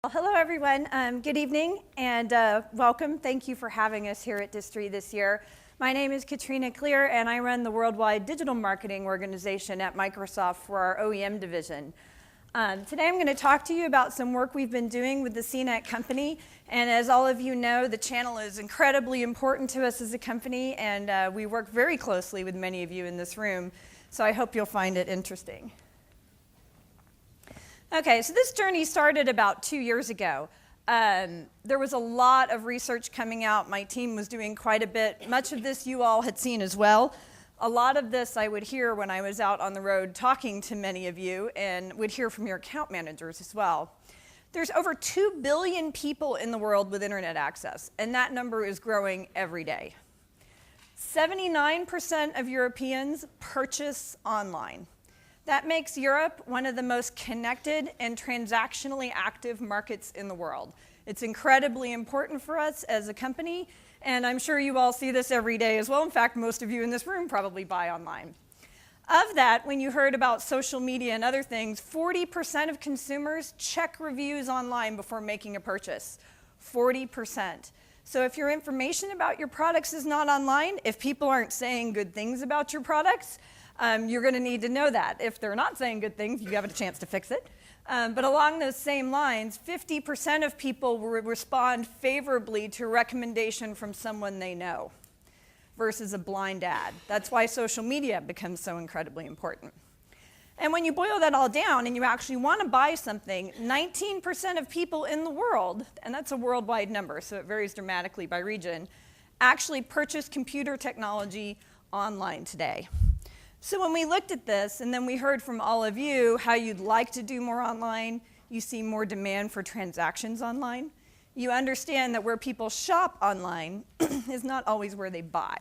Well, hello, everyone. Good evening and welcome. Thank you for having us here at DISTREE this year. My name is Katrina Clear, and I run the worldwide digital marketing organization at Microsoft for our OEM division. Today I'm going to talk to you about some work we've been doing with the CNET company. And as all of you know, the channel is incredibly important to us as a company, and we work very closely with many of you in this room. So I hope you'll find it interesting. Okay, so this journey started about 2 years ago. There was a lot of research coming out. My team was doing quite a bit. Much of this you all had seen as well. A lot of this I would hear when I was out on the road talking to many of you, and would hear from your account managers as well. There's over 2 billion people in the world with internet access, and that number is growing every day. 79% of Europeans purchase online. That makes Europe one of the most connected and transactionally active markets in the world. It's incredibly important for us as a company, and I'm sure you all see this every day as well. In fact, most of you in this room probably buy online. Of that, when you heard about social media and other things, 40% of consumers check reviews online before making a purchase. 40%. So if your information about your products is not online, if people aren't saying good things about your products, you're going to need to know that. If they're not saying good things, you have a chance to fix it. But along those same lines, 50% of people will respond favorably to a recommendation from someone they know versus a blind ad. That's why social media becomes so incredibly important. And when you boil that all down and you actually want to buy something, 19% of people in the world, and that's a worldwide number, so it varies dramatically by region, actually purchase computer technology online today. So when we looked at this, and then we heard from all of you how you'd like to do more online, you see more demand for transactions online, you understand that where people shop online is not always where they buy.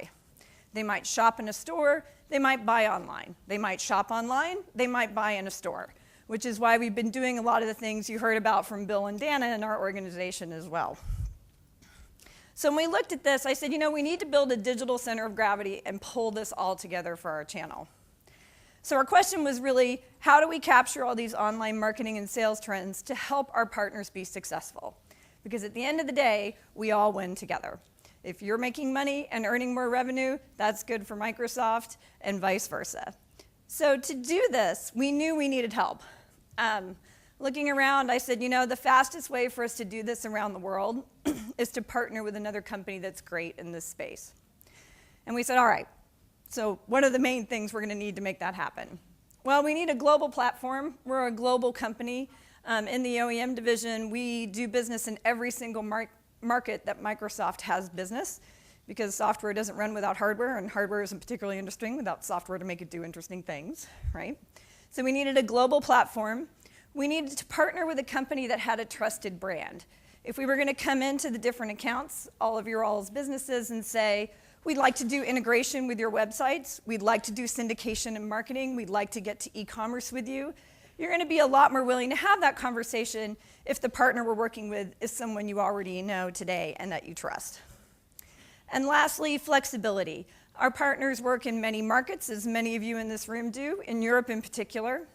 They might shop in a store, they might buy online. They might shop online, they might buy in a store, which is why we've been doing a lot of the things you heard about from Bill and Dana in our organization as well. So when we looked at this, I said, you know, we need to build a digital center of gravity and pull this all together for our channel. So our question was really, how do we capture all these online marketing and sales trends to help our partners be successful? Because at the end of the day, we all win together. If you're making money and earning more revenue, that's good for Microsoft and vice versa. So to do this, we knew we needed help. Looking around, I said, you know, the fastest way for us to do this around the world is to partner with another company that's great in this space. And we said, all right, so what are the main things we're going to need to make that happen? Well, we need a global platform. We're a global company. In the OEM division, we do business in every single market that Microsoft has business, because software doesn't run without hardware, and hardware isn't particularly interesting without software to make it do interesting things, right? So we needed a global platform. We needed to partner with a company that had a trusted brand. If we were going to come into the different accounts, all of your all's businesses, and say, we'd like to do integration with your websites, we'd like to do syndication and marketing, we'd like to get to e-commerce with you, you're going to be a lot more willing to have that conversation if the partner we're working with is someone you already know today and that you trust. And lastly, flexibility. Our partners work in many markets, as many of you in this room do, in Europe in particular.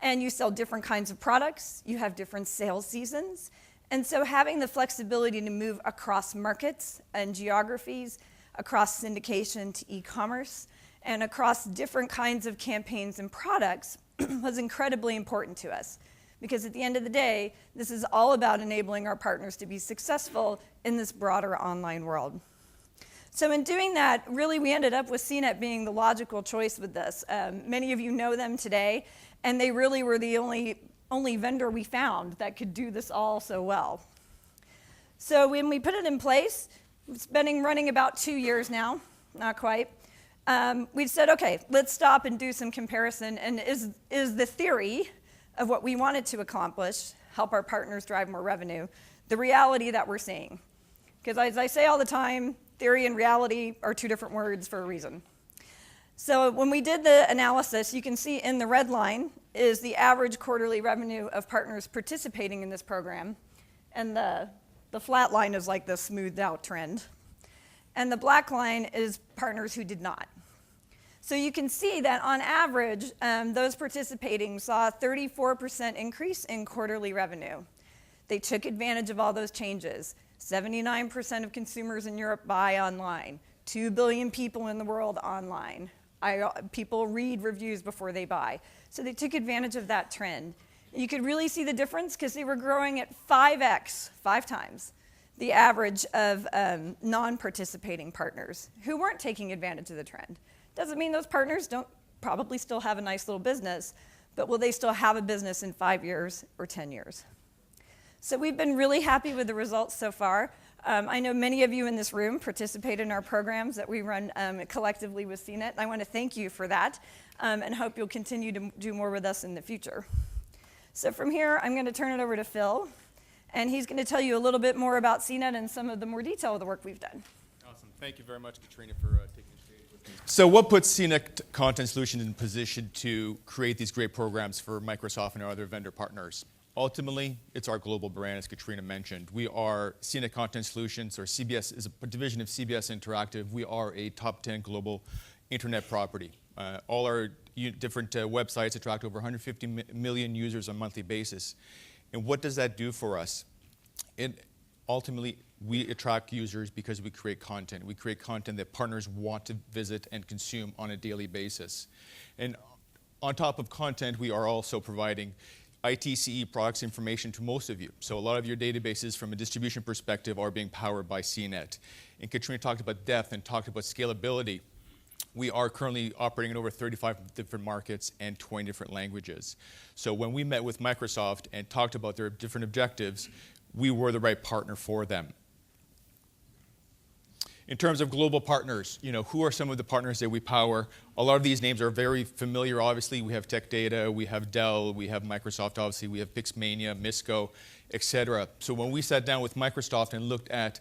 And you sell different kinds of products, you have different sales seasons, and so having the flexibility to move across markets and geographies, across syndication to e-commerce, and across different kinds of campaigns and products was incredibly important to us. Because at the end of the day, this is all about enabling our partners to be successful in this broader online world. So in doing that, really we ended up with CNET being the logical choice with this. Many of you know them today, and they really were the only vendor we found that could do this all so well. So when we put it in place, it's been running about 2 years now, not quite. We said, okay, let's stop and do some comparison, and is the theory of what we wanted to accomplish, help our partners drive more revenue, the reality that we're seeing? Because as I say all the time, theory and reality are two different words for a reason. So when we did the analysis, you can see in the red line is the average quarterly revenue of partners participating in this program, and the flat line is like the smoothed out trend. And the black line is partners who did not. So you can see that on average, those participating saw a 34% increase in quarterly revenue. They took advantage of all those changes. 79% of consumers in Europe buy online. 2 billion people in the world online. People read reviews before they buy. So they took advantage of that trend. You could really see the difference because they were growing at 5x, 5 times, the average of non-participating partners who weren't taking advantage of the trend. Doesn't mean those partners don't probably still have a nice little business, but will they still have a business in 5 years or 10 years? So we've been really happy with the results so far. I know many of you in this room participate in our programs that we run collectively with CNET. I want to thank you for that and hope you'll continue to do more with us in the future. So from here, I'm going to turn it over to Phil, and he's going to tell you a little bit more about CNET and some of the more detail of the work we've done. Awesome. Thank you very much, Katrina, for taking the stage with me. So what puts CNET Content Solutions in position to create these great programs for Microsoft and our other vendor partners? Ultimately, it's our global brand, as Katrina mentioned. We are CNET Content Solutions, or CBS is a division of CBS Interactive. We are a top 10 global internet property. All our different websites attract over 150 million users on a monthly basis. And what does that do for us? Ultimately, we attract users because we create content. We create content that partners want to visit and consume on a daily basis. And on top of content, we are also providing ITCE products information to most of you. So a lot of your databases from a distribution perspective are being powered by CNET. And Katrina talked about depth and talked about scalability. We are currently operating in over 35 different markets and 20 different languages. So when we met with Microsoft and talked about their different objectives, we were the right partner for them. In terms of global partners, who are some of the partners that we power? A lot of these names are very familiar, obviously. We have Tech Data, we have Dell, we have Microsoft, obviously. We have Pixmania, Misco, etc. So when we sat down with Microsoft and looked at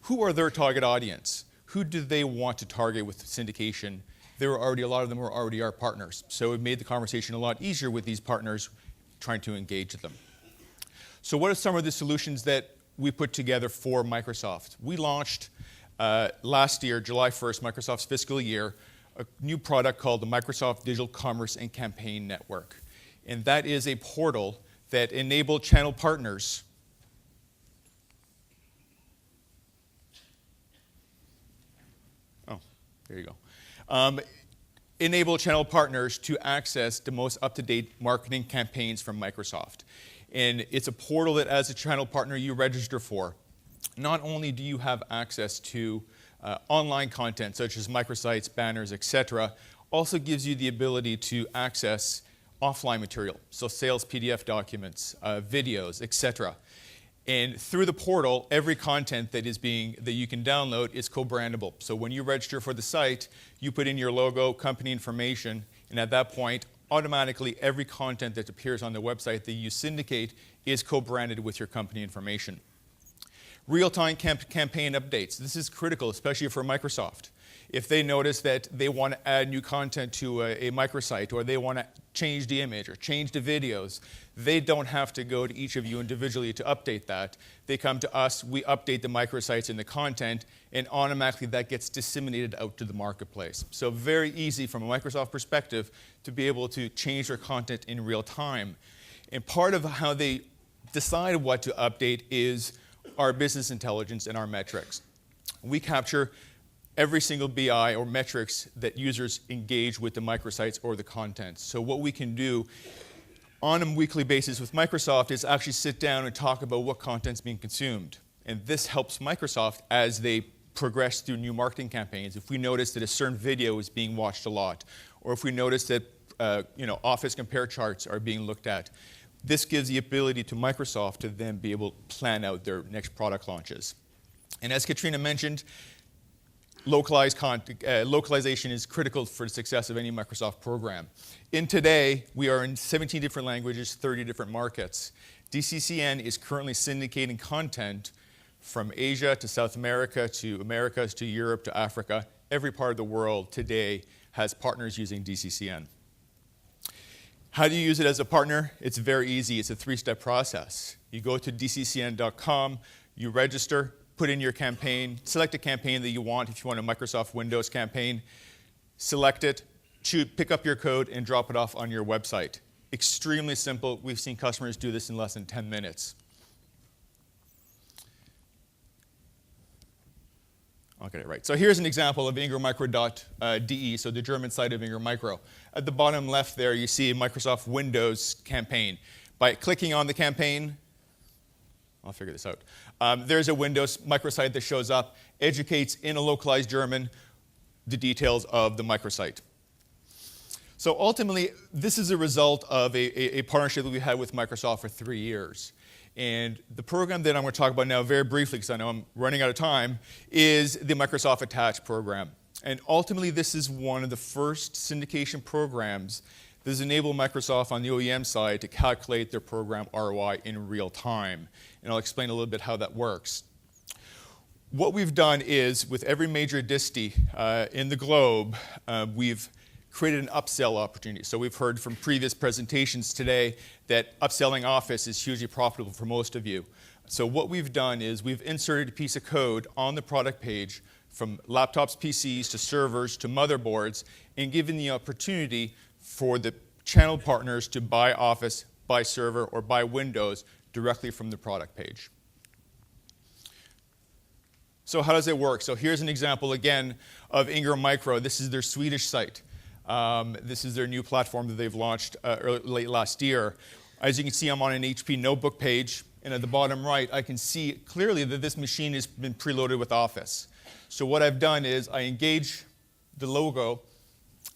who are their target audience, who do they want to target with syndication, a lot of them were already our partners. So it made the conversation a lot easier with these partners trying to engage them. So what are some of the solutions that we put together for Microsoft? We launched last year, July 1st, Microsoft's fiscal year, a new product called the Microsoft Digital Commerce and Campaign Network. And that is a portal that enabled channel partners there you go. Enable channel partners to access the most up-to-date marketing campaigns from Microsoft. And it's a portal that as a channel partner you register for. Not only do you have access to online content such as microsites, banners, etc., also gives you the ability to access offline material, so sales PDF documents, videos, etc. And through the portal, every content that you can download is co-brandable. So when you register for the site, you put in your logo, company information, and at that point, automatically every content that appears on the website that you syndicate is co-branded with your company information. Real-time campaign updates. This is critical, especially for Microsoft. If they notice that they want to add new content to a microsite, or they want to change the image or change the videos, they don't have to go to each of you individually to update that. They come to us, we update the microsites and the content, and automatically that gets disseminated out to the marketplace. So very easy from a Microsoft perspective to be able to change their content in real time. And part of how they decide what to update is our business intelligence and our metrics. We capture every single BI or metrics that users engage with the microsites or the content. So what we can do on a weekly basis with Microsoft is actually sit down and talk about what content's being consumed. And this helps Microsoft as they progress through new marketing campaigns. If we notice that a certain video is being watched a lot, or if we notice that Office compare charts are being looked at, this gives the ability to Microsoft to then be able to plan out their next product launches. And as Katrina mentioned, localization is critical for the success of any Microsoft program. Today, we are in 17 different languages, 30 different markets. DCCN is currently syndicating content from Asia to South America to Americas to Europe to Africa. Every part of the world today has partners using DCCN. How do you use it as a partner? It's very easy. It's a 3-step process. You go to dccn.com, you register, put in your campaign, select a campaign that you want. If you want a Microsoft Windows campaign, select it, pick up your code, and drop it off on your website. Extremely simple. We've seen customers do this in less than 10 minutes. I'll get it right. So here's an example of ingromicro.de, so the German site of Ingram Micro. At the bottom left there, you see a Microsoft Windows campaign. By clicking on the campaign, I'll figure this out. There's a Windows microsite that shows up, educates in a localized German the details of the microsite. So ultimately, this is a result of a partnership that we had with Microsoft for 3 years. And the program that I'm going to talk about now very briefly, because I know I'm running out of time, is the Microsoft Attach program. And ultimately, this is one of the first syndication programs that has enabled Microsoft on the OEM side to calculate their program ROI in real time. And I'll explain a little bit how that works. What we've done is, with every major DISTREE in the globe, we've created an upsell opportunity. So we've heard from previous presentations today that upselling Office is hugely profitable for most of you. So what we've done is we've inserted a piece of code on the product page from laptops, PCs, to servers, to motherboards, and given the opportunity for the channel partners to buy Office, buy Server, or buy Windows directly from the product page. So how does it work? So here's an example again of Ingram Micro. This is their Swedish site. This is their new platform that they've launched late last year. As you can see, I'm on an HP notebook page, and at the bottom right, I can see clearly that this machine has been preloaded with Office. So what I've done is I engage the logo.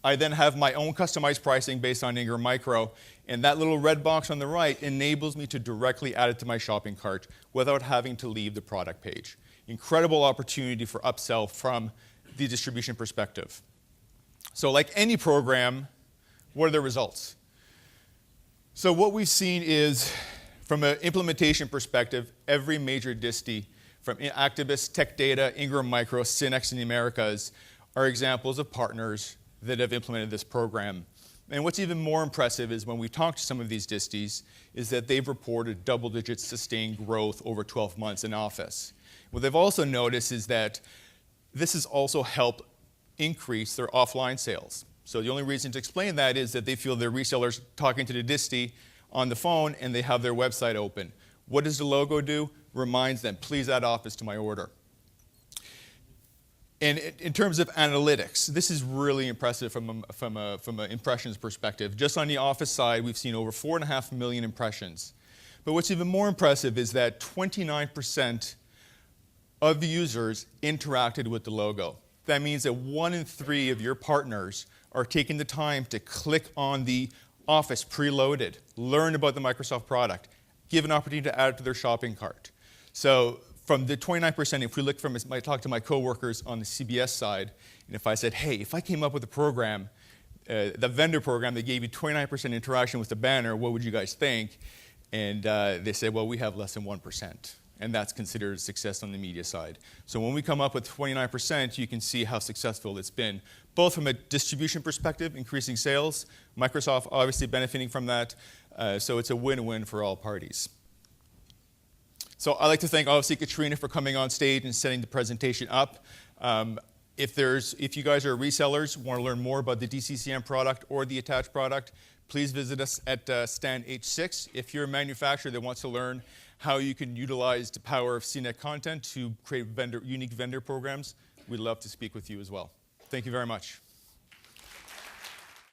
I then have my own customized pricing based on Ingram Micro, and that little red box on the right enables me to directly add it to my shopping cart without having to leave the product page. Incredible opportunity for upsell from the distribution perspective. So like any program, what are the results? So what we've seen is, from an implementation perspective, every major DISTREE, from Actibus, Tech Data, Ingram Micro, CNET in the Americas, are examples of partners that have implemented this program. And what's even more impressive is when we talk to some of these DISTREEs, is that they've reported double-digit sustained growth over 12 months in Office. What they've also noticed is that this has also helped increase their offline sales. So the only reason to explain that is that they feel their resellers talking to the DISTREE on the phone and they have their website open. What does the logo do? Reminds them, please add Office to my order. And in terms of analytics, this is really impressive from an impressions perspective. Just on the Office side, we've seen over 4.5 million impressions. But what's even more impressive is that 29% of the users interacted with the logo. That means that 1 in 3 of your partners are taking the time to click on the Office preloaded, learn about the Microsoft product, give an opportunity to add it to their shopping cart. So from the 29%, if we look from, I talked to my coworkers on the CBS side, and if I said, hey, if I came up with a program, the vendor program that gave you 29% interaction with the banner, what would you guys think? And they said, well, we have less than 1%. And that's considered a success on the media side. So when we come up with 29%, you can see how successful it's been, both from a distribution perspective, increasing sales, Microsoft obviously benefiting from that, so it's a win-win for all parties. So I'd like to thank, obviously, Katrina for coming on stage and setting the presentation up. If you guys are resellers, want to learn more about the DCCM product or the Attach product, please visit us at stand H6. If you're a manufacturer that wants to learn how you can utilize the power of CNET content to create unique vendor programs, we'd love to speak with you as well. Thank you very much.